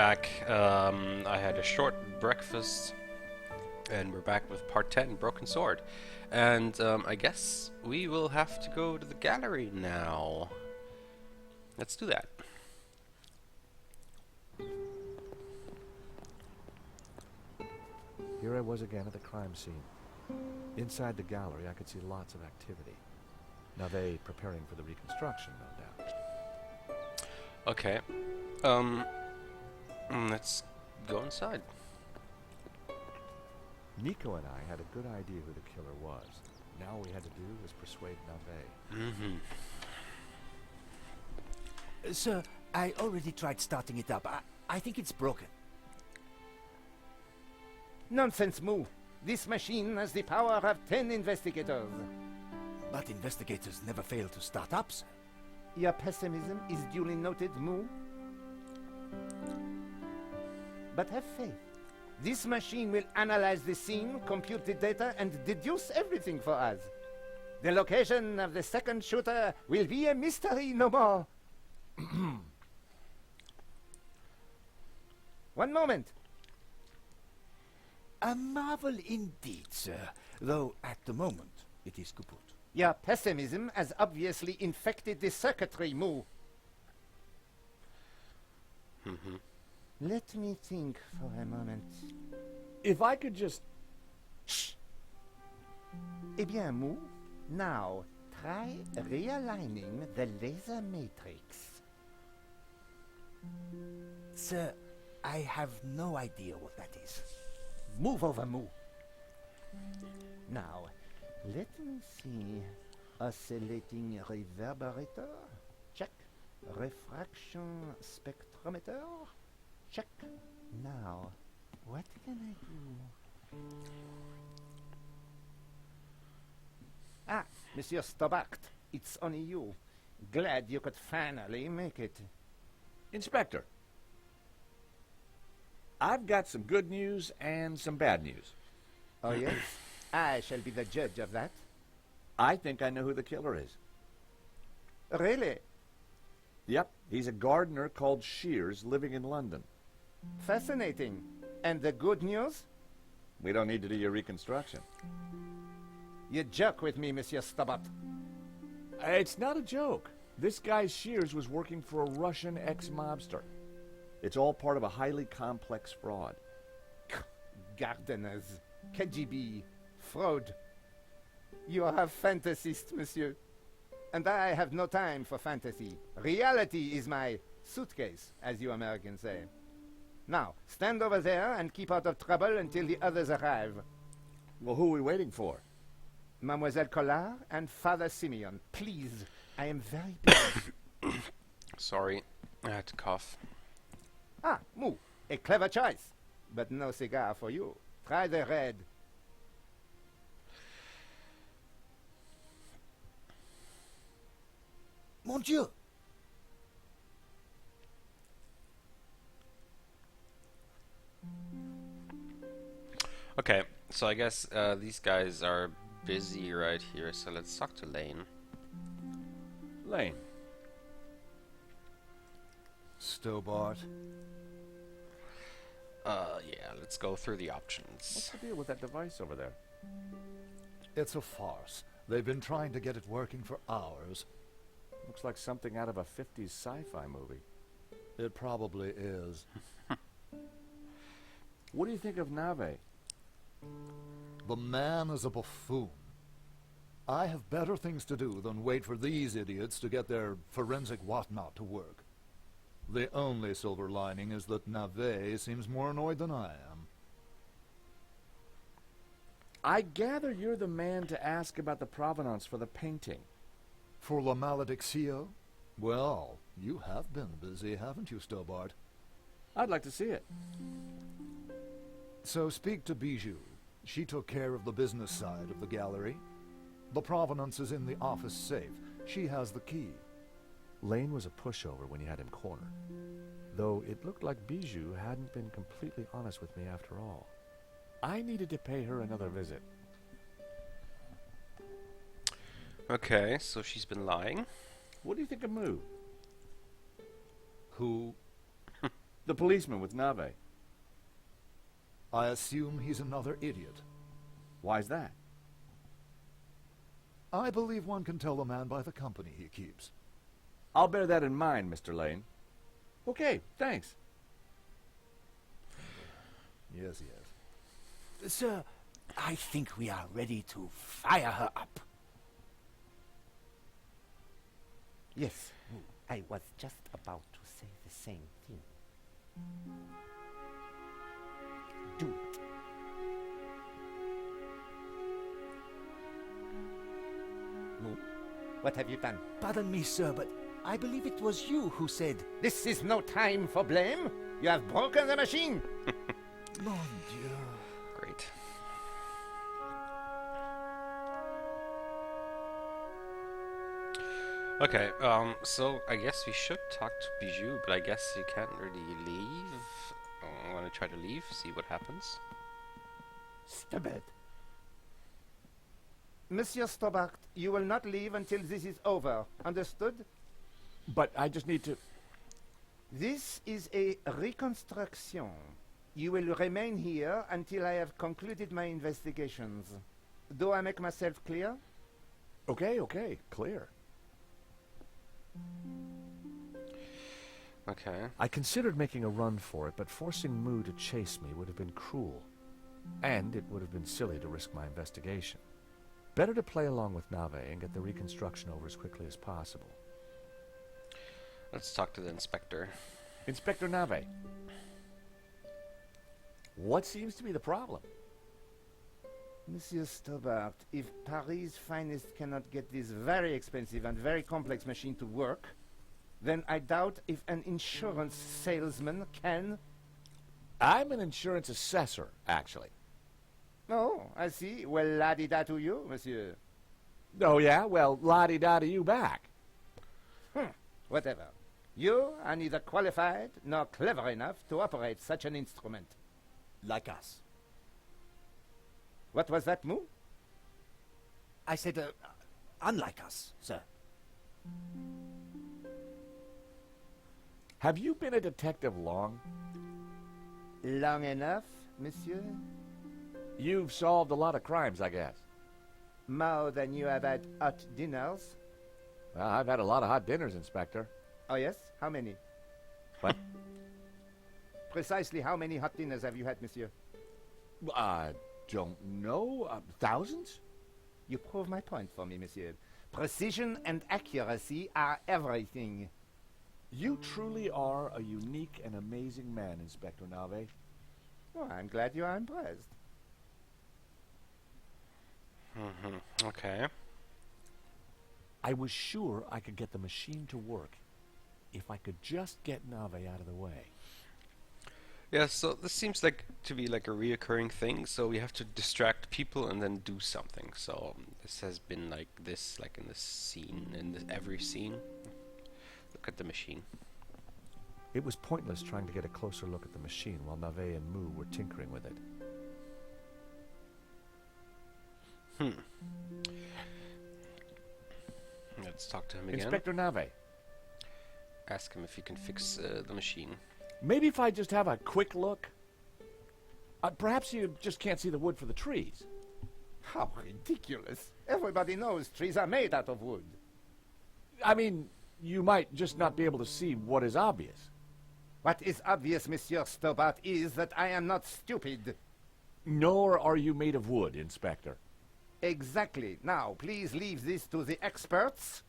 Back. I had a short breakfast, and we're back with part 10, Broken Sword. And I guess we will have to go to the gallery now. Let's do that. Here I was again at the crime scene. Inside the gallery, I could see lots of activity. Now they preparing for the reconstruction, no doubt. Okay. Let's go inside. Nico and I had a good idea who the killer was. Now all we had to do was persuade Nave. Sir, I already tried starting it up. I think it's broken. Nonsense, Moo. This machine has the power of 10 investigators. But investigators never fail to start up, sir. Your pessimism is duly noted, Moo. But have faith. This machine will analyze the scene, compute the data, and deduce everything for us. The location of the second shooter will be a mystery no more. One moment. A marvel indeed, sir. Though at the moment it is kaput. Your pessimism has obviously infected the circuitry, Moo. Let me think for a moment. If I could just... Shh! Eh bien, Moo, now try realigning the laser matrix. Sir, I have no idea what that is. Move over, Moo. Now, let me see. Oscillating reverberator? Check. Refraction spectrometer? Check. Now, what can I do? Ah, Monsieur Stobart, it's only you. Glad you could finally make it. Inspector, I've got some good news and some bad news. Oh, yes? I shall be the judge of that. I think I know who the killer is. Really? Yep, he's a gardener called Shears living in London. Fascinating. And the good news? We don't need to do your reconstruction. You joke with me, Monsieur Stobart. It's not a joke. This guy Shears was working for a Russian ex-mobster. It's all part of a highly complex fraud. Gardeners, KGB, fraud. You are a fantasist, monsieur. And I have no time for fantasy. Reality is my suitcase, as you Americans say. Now, stand over there and keep out of trouble until the others arrive. Well, who are we waiting for? Mademoiselle Collard and Father Simeon, please. I am very busy. Sorry, I had to cough. Ah, Moo, a clever choice. But no cigar for you. Try the red. Mon Dieu! Okay, so I guess these guys are busy right here, so let's talk to Lane. Lane. Stobart. Yeah, let's go through the What's options. the deal with that device over there? It's a farce. They've been trying to get it working for hours. Looks like something out of a 50s sci-fi movie. It probably is. What do you think of Nave? The man is a buffoon. I have better things to do than wait for these idiots to get their forensic whatnot to work. The only silver lining is that Nave seems more annoyed than I am. I gather you're the man to ask about the provenance for the painting. For La Malediccio? Well, you have been busy, haven't you, Stobart? I'd like to see it. So speak to Bijou. She took care of the business side of the gallery. The provenance is in the office safe. She has the key. Lane was a pushover when you had him cornered. Though it looked like Bijou hadn't been completely honest with me after all. I needed to pay her another visit. Okay, so she's been lying. What do you think of Moo? Who? The policeman with Nave. I assume he's another idiot. Why's that? I believe one can tell a man by the company he keeps. I'll bear that in mind, Mr. Lane. Okay, thanks. Yes, yes. Sir, I think we are ready to fire her up. Yes, I was just about to say the same thing. Do it. No? What have you done? Pardon me, sir, but I believe it was you who said... This is no time for blame. You have broken the machine. Mon Dieu. Great. Okay, so I guess we should talk to Bijou, but I guess you can't really leave. I'm gonna try to leave, see what happens. Stubborn. Monsieur Stobart, you will not leave until this is over. Understood? But I just need to... This is a reconstruction. You will remain here until I have concluded my investigations. Do I make myself clear? Okay, clear. Okay. I considered making a run for it, but forcing Moo to chase me would have been cruel. And it would have been silly to risk my investigation. Better to play along with Nave and get the reconstruction over as quickly as possible. Let's talk to the inspector. Inspector Nave. What seems to be the problem? Monsieur Stobart, if Paris' finest cannot get this very expensive and very complex machine to work, then I doubt if an insurance salesman can... I'm an insurance assessor, actually. Oh, I see. Well, la-di-da to you, monsieur. Oh, yeah? Well, la-di-da to you back. Whatever. You are neither qualified nor clever enough to operate such an instrument. Like us. What was that, Moo? I said, unlike us, sir. Have you been a detective long? Long enough, monsieur? You've solved a lot of crimes, I guess. More than you have had hot dinners? Well, I've had a lot of hot dinners, Inspector. Oh, yes? How many? What? Precisely how many hot dinners have you had, monsieur? I don't know. Thousands? You prove my point for me, monsieur. Precision and accuracy are everything. You truly are a unique and amazing man, Inspector Nave. Oh, I'm glad you are impressed. Okay. I was sure I could get the machine to work if I could just get Nave out of the way. Yeah, so this seems like to be like a reoccurring thing, so we have to distract people and then do something. So this has been like this, like in this scene, in this, every scene. Look at the machine. It was pointless trying to get a closer look at the machine while Nave and Moo were tinkering with it. Let's talk to him again. Inspector Nave, Ask him if he can fix the machine. maybe if I just have a quick look? Perhaps you just can't see the wood for the trees. How ridiculous. Everybody knows trees are made out of wood. I mean, you might just not be able to see what is obvious. What is obvious, Monsieur Stobart, is that I am not stupid. Nor are you made of wood, Inspector. Exactly. Now, please leave this to the experts.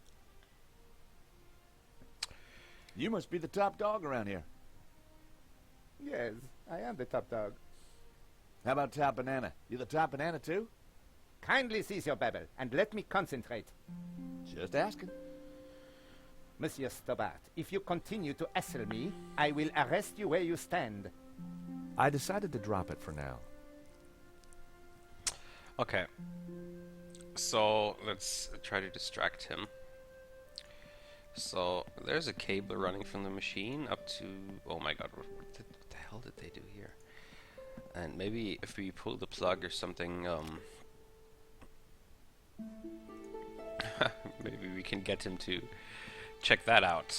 You must be the top dog around here. Yes, I am the top dog. How about Top Banana? You the top banana too? Kindly cease your babble, and let me concentrate. Just asking. Monsieur Stobart, if you continue to hassle me, I will arrest you where you stand. I decided to drop it for now. Okay. So let's try to distract him. So there's a cable running from the machine up to... Oh my god, what the hell did they do here? And maybe if we pull the plug or something, maybe we can get him to check that out.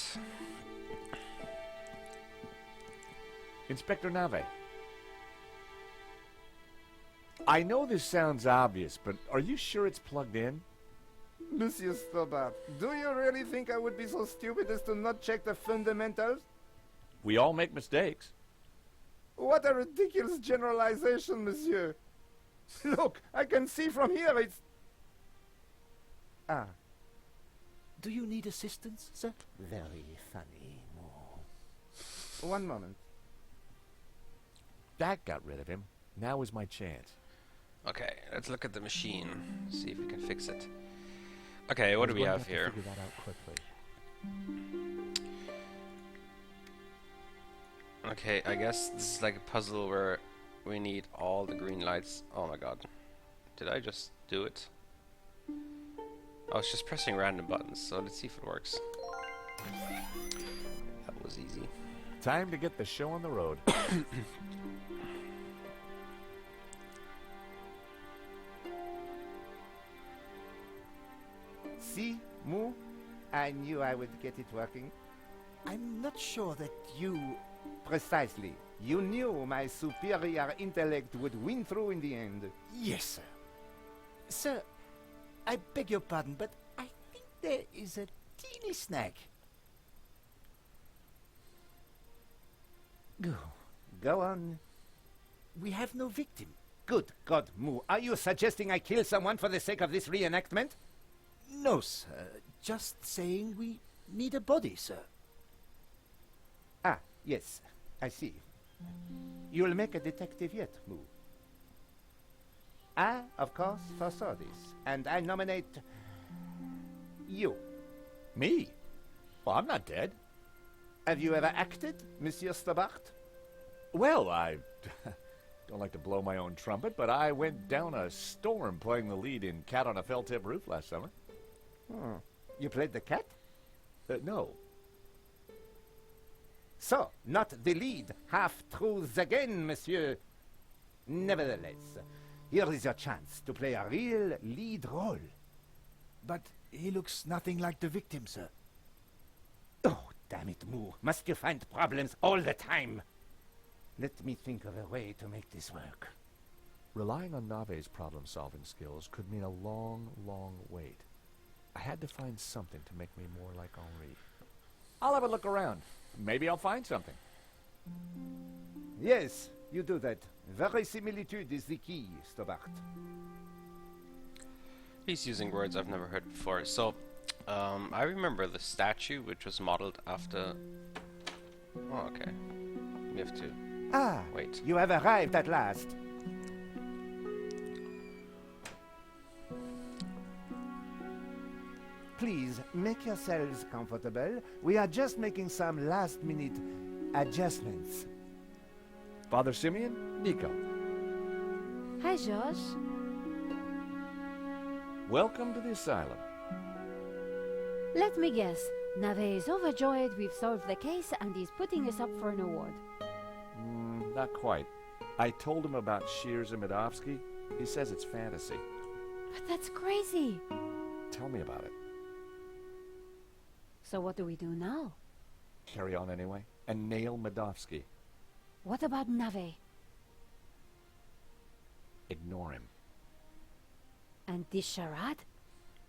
Inspector Nave. I know this sounds obvious, but are you sure it's plugged in? Monsieur Stobart, do you really think I would be so stupid as to not check the fundamentals? We all make mistakes. What a ridiculous generalization, monsieur. Look, I can see from here it's... Ah, Do you need assistance, sir? very funny. Oh. One moment. That got rid of him. Now is my chance. Okay, let's look at the machine. See if we can fix it. Okay, what do we have here? Figure that out quickly. Okay, I guess this is like a puzzle where we need all the green lights. Oh my god. Did I just do it? I was just pressing random buttons, so let's see if it works. That was easy. Time to get the show on the road. See, Moo? I knew I would get it working. I'm not sure that you... Precisely. You knew my superior intellect would win through in the end. Yes, sir. Sir, I beg your pardon, but I think there is a teeny snag. Go. Go on. We have no victim. Good God, Moo. Are you suggesting I kill someone for the sake of this reenactment? No, sir. Just saying we need a body, sir. Ah, yes. I see. You'll make a detective yet, Moo. I, of course, foresaw this, and I nominate you. Me? Well, I'm not dead. Have you ever acted, Monsieur Stobart? Well, I don't like to blow my own trumpet, but I went down a storm playing the lead in Cat on a Felt-Tip Roof last summer. Hmm. You played the cat? No. So, not the lead. Half-truths again, monsieur. Nevertheless, here is your chance to play a real lead role. But he looks nothing like the victim, sir. Oh, damn it, Moo. Must you find problems all the time? Let me think of a way to make this work. Relying on Nave's problem-solving skills could mean a long, long wait. I had to find something to make me more like Henri. I'll have a look around. Maybe I'll find something. Yes, you do that. Verisimilitude is the key, Stobart. He's using words I've never heard before. So, I remember the statue, which was modeled after... Oh, okay. We have to... Ah, Wait. you have arrived at last. Please, make yourselves comfortable. We are just making some last-minute adjustments. Father Simeon, Nico. Hi, Josh. Welcome to the asylum. Let me guess. Nave is overjoyed we've solved the case and he's putting us up for an award. Not quite. I told him about Shears and Medovsky. He says it's fantasy. But that's crazy. Tell me about it. So what do we do now? Carry on anyway, and nail Medovsky. What about Nave? Ignore him. And this charade?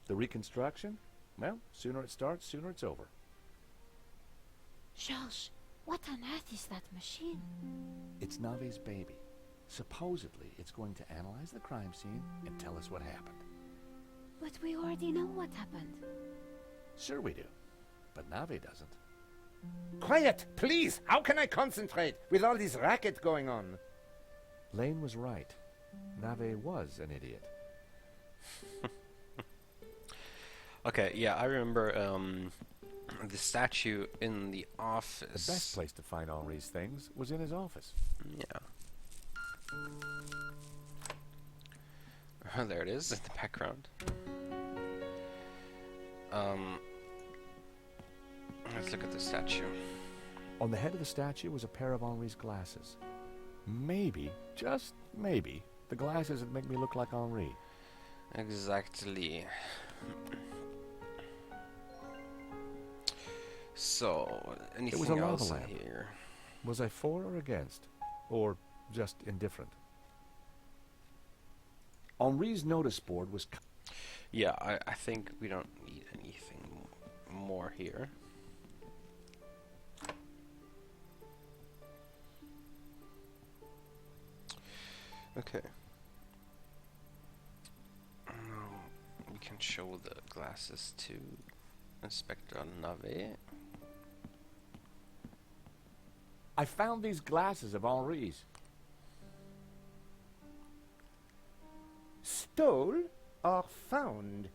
The reconstruction? Well, sooner it starts, sooner it's over. Josh, what on earth is that machine? It's Nave's baby. Supposedly, it's going to analyze the crime scene and tell us what happened. But we already know what happened. Sure we do, but Nave doesn't. Quiet, please! How can I concentrate with all this racket going on? Lane was right. Nave was an idiot. Okay, yeah, I remember the statue in the office. The best place to find Henri's things was in his office. Yeah. There it is in the background. Let's look at the statue. On the head of the statue was a pair of Henri's glasses. Maybe, just maybe, the glasses would make me look like Henri. Exactly. So, anything a lava else lamp. here? Was I for or against? Or just indifferent? Henri's notice board was... Yeah, I think we don't need anything more here. Okay. We can show the glasses to Inspector Nave. I found these glasses of Henri's. Stole or found?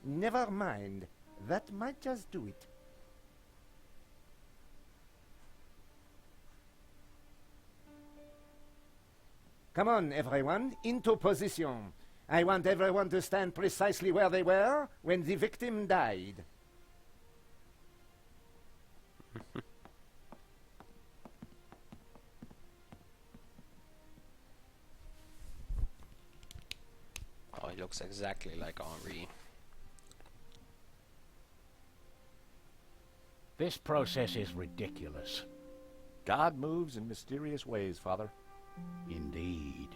Never mind. That might just do it. Come on, everyone, into position. I want everyone to stand precisely where they were when the victim died. Oh, he looks exactly like Henri. This process is ridiculous. God moves in mysterious ways, Father. Indeed.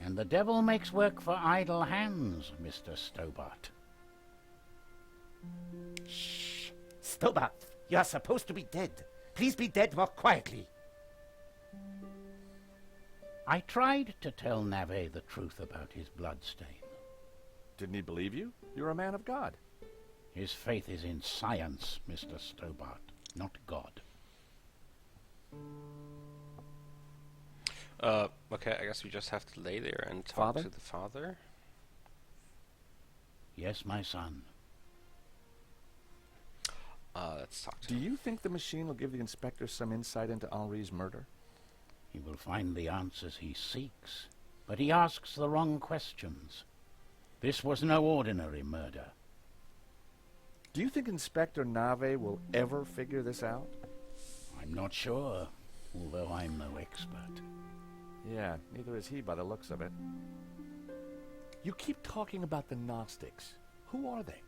And the devil makes work for idle hands, Mr. Stobart. Shh! Stobart, you are supposed to be dead. Please be dead more quietly. I tried to tell Nave the truth about his bloodstain. Didn't he believe you? You're a man of God. His faith is in science, Mr. Stobart, not God. Okay, I guess we just have to lay there and talk Father? to the father. Yes, my son. Let's talk to Do him. you think the machine will give the inspector some insight into Henri's murder? He will find the answers he seeks, but he asks the wrong questions. This was no ordinary murder. Do you think Inspector Nave will ever figure this out? I'm not sure, although I'm no expert. Yeah, neither is he by the looks of it. You keep talking about the Gnostics. Who are they?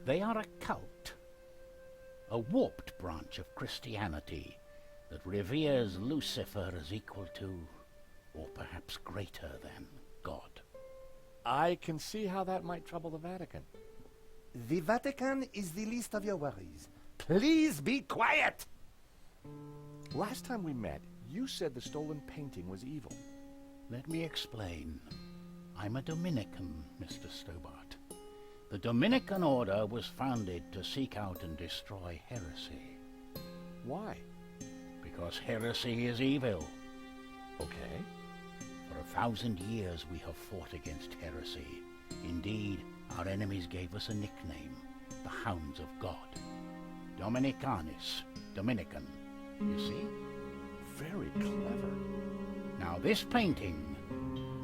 They are a cult, a warped branch of Christianity that reveres Lucifer as equal to, or perhaps greater than, God. I can see how that might trouble the Vatican. The Vatican is the least of your worries. Please be quiet! Last time we met, you said the stolen painting was evil. Let me explain. I'm a Dominican, Mr. Stobart. The Dominican order was founded to seek out and destroy heresy. Why? Because heresy is evil. Okay. For 1,000 years we have fought against heresy. Indeed, our enemies gave us a nickname, the Hounds of God. Dominicanis, Dominican, you see? Very clever. Now this painting,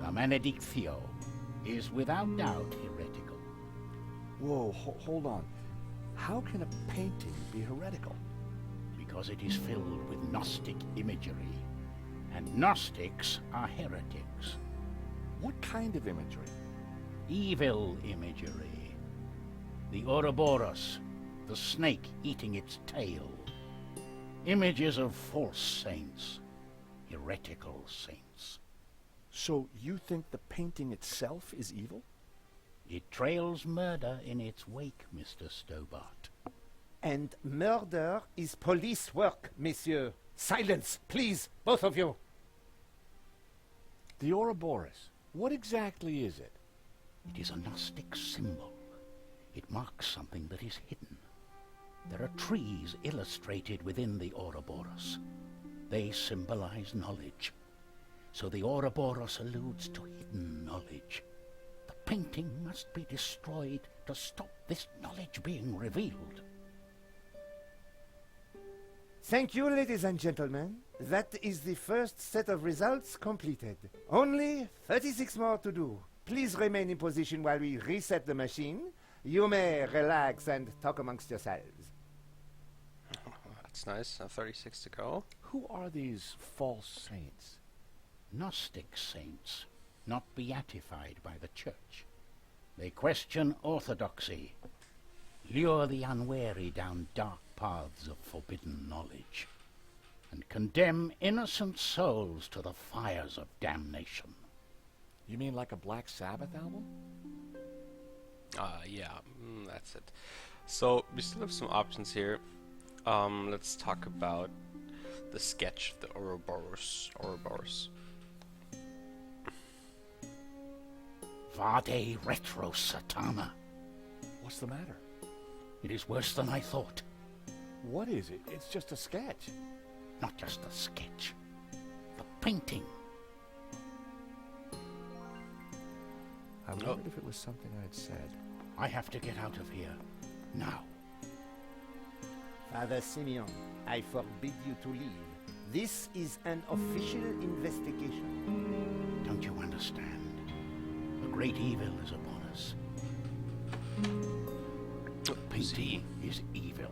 the Benedictio, is without doubt heretical. Whoa, hold on. How can a painting be heretical? Because it is filled with Gnostic imagery. And Gnostics are heretics. What kind of imagery? Evil imagery. The Ouroboros, the snake eating its tail. Images of false saints, heretical saints. So you think the painting itself is evil? It trails murder in its wake, Mr. Stobart. And murder is police work, monsieur. Silence, please, both of you. The Ouroboros, what exactly is it? It is a Gnostic symbol. It marks something that is hidden. There are trees illustrated within the Ouroboros. They symbolize knowledge. So the Ouroboros alludes to hidden knowledge. The painting must be destroyed to stop this knowledge being revealed. Thank you, ladies and gentlemen. That is the first set of results completed. Only 36 more to do. Please remain in position while we reset the machine. You may relax and talk amongst yourselves. That's nice. 36 to go. Who are these false saints? Gnostic saints, not beatified by the Church. They question orthodoxy, lure the unwary down dark paths of forbidden knowledge. and condemn innocent souls to the fires of damnation. You mean like a Black Sabbath album? Yeah, that's it. So we still have some options here. Let's talk about the sketch of the Ouroboros. Vade retro satana. What's the matter? It is worse than I thought. What is it? It's just a sketch. Not just the sketch. The painting. I wondered if it was something I'd said. I have to get out of here. Now. Father Simeon, I forbid you to leave. This is an official investigation. Don't you understand? A great evil is upon us. The painting is evil.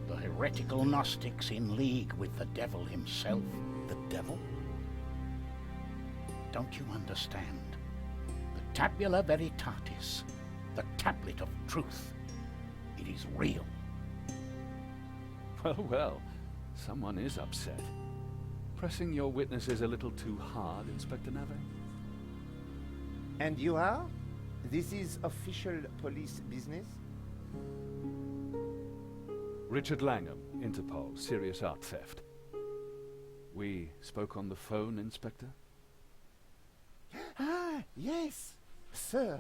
The heretical Gnostics in league with the devil himself. The devil? Don't you understand? The Tabula Veritatis, the tablet of truth. It is real. Well, well, someone is upset. Pressing your witnesses a little too hard, Inspector Nave? And you are? This is official police business? Richard Langham, Interpol, serious art theft. We spoke on the phone, Inspector? Ah, yes, sir.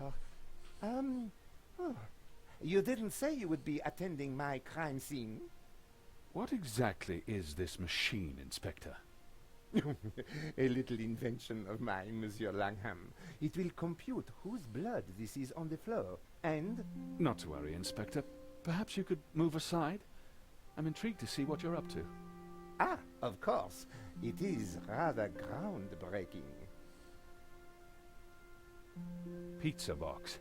You didn't say you would be attending my crime scene. What exactly is this machine, Inspector? A little invention of mine, Monsieur Langham. It will compute whose blood this is on the floor, and... Not to worry, Inspector. Perhaps you could move aside? I'm intrigued to see what you're up to. Ah, of course. It is rather groundbreaking. Pizza box.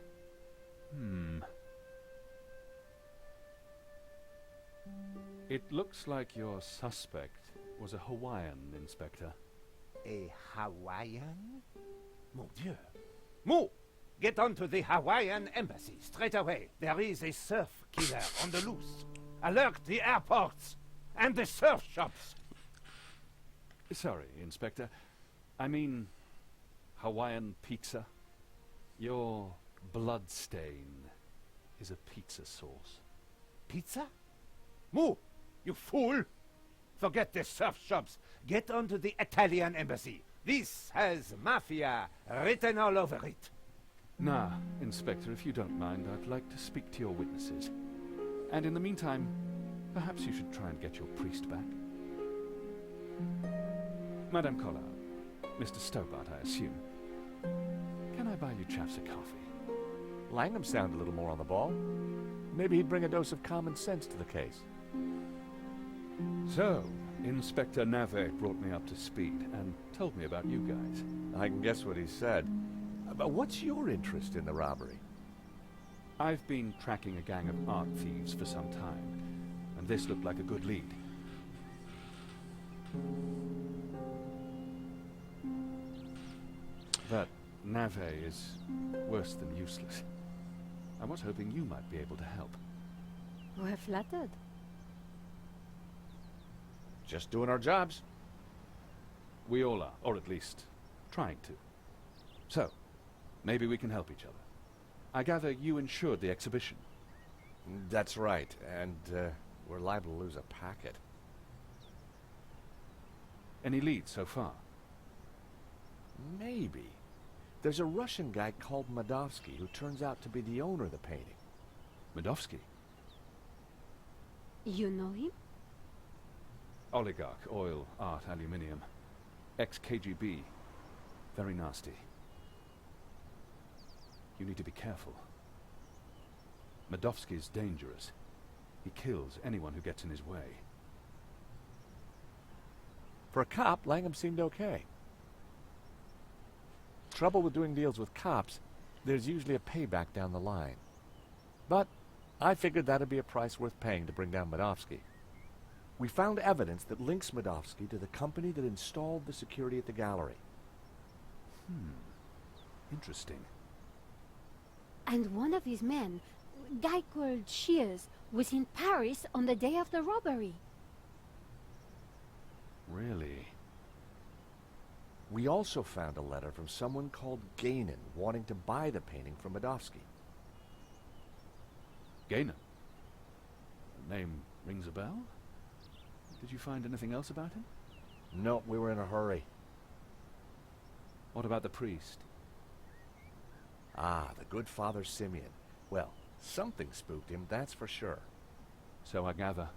It looks like your suspect was a Hawaiian, Inspector. A Hawaiian? Mon Dieu. Moo! Get on to the Hawaiian embassy straight away. There is a surf killer on the loose. Alert the airports and the surf shops. Sorry, Inspector. I mean, Hawaiian pizza. Your blood stain is a pizza sauce. Pizza? Moo! You fool! Forget the surf shops. Get on to the Italian embassy. This has mafia written all over it. Now, Inspector, if you don't mind, I'd like to speak to your witnesses. And in the meantime, perhaps you should try and get your priest back. Madame Collard, Mr. Stobart, I assume. Can I buy you chaps a coffee? Langham sounded a little more on the ball. Maybe he'd bring a dose of common sense to the case. So, Inspector Nave brought me up to speed and told me about you guys. I can guess what he said. But what's your interest in the robbery? I've been tracking a gang of art thieves for some time, and this looked like a good lead. But Nave is worse than useless. I was hoping you might be able to help. We're flattered. Just doing our jobs. We all are, or at least trying to. So, maybe we can help each other. I gather you insured the exhibition. That's right, and we're liable to lose a packet. Any leads so far? Maybe. There's a Russian guy called Madovsky who turns out to be the owner of the painting. Madovsky? You know him? Oligarch, oil, art, aluminium. Ex-KGB. Very nasty. You need to be careful. Madovsky's dangerous. He kills anyone who gets in his way. For a cop, Langham seemed okay. Trouble with doing deals with cops, there's usually a payback down the line. But I figured that'd be a price worth paying to bring down Madovsky. We found evidence that links Madovsky to the company that installed the security at the gallery. Interesting. And one of his men, a guy called Shears, was in Paris on the day of the robbery. Really? We also found a letter from someone called Gainen wanting to buy the painting from Medovsky. Gainer? The name rings a bell? Did you find anything else about him? No, we were in a hurry. What about the priest? Ah, the good Father Simeon. Well, something spooked him, that's for sure. So I gather.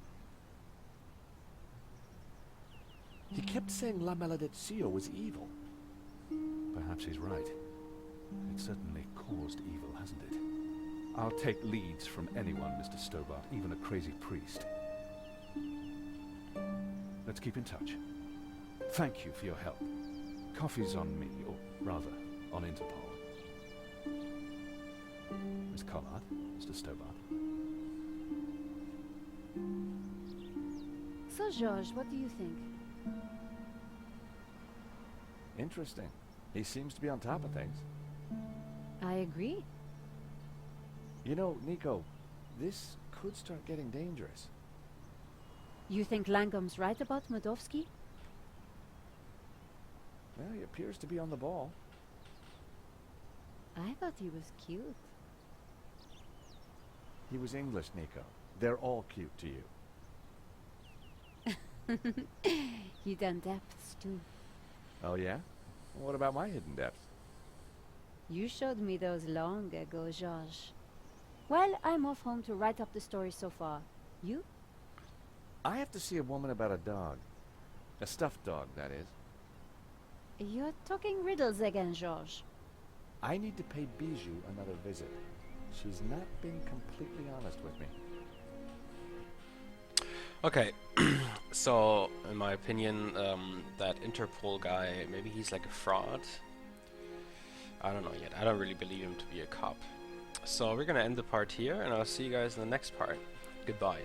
He kept saying La Maledizio was evil. Perhaps he's right. It certainly caused evil, hasn't it? I'll take leads from anyone, Mr. Stobart, even a crazy priest. Let's keep in touch. Thank you for your help. Coffee's on me, or rather, on Interpol. Miss Collard, Mr. Stobart. So, George, what do you think? Interesting. He seems to be on top of things. I agree. You know, Nico, this could start getting dangerous. You think Langham's right about Medovsky? Well, he appears to be on the ball. I thought he was cute. He was English, Nico. They're all cute to you. Hidden depths, too. Oh, yeah? What about my hidden depths? You showed me those long ago, Georges. Well, I'm off home to write up the story so far. You? I have to see a woman about a dog. A stuffed dog, that is. You're talking riddles again, Georges. I need to pay Bijou another visit. She's not been completely honest with me. Okay, so in my opinion, that Interpol guy, maybe he's like a fraud. I don't know yet. I don't really believe him to be a cop. So we're gonna end the part here, and I'll see you guys in the next part. Goodbye.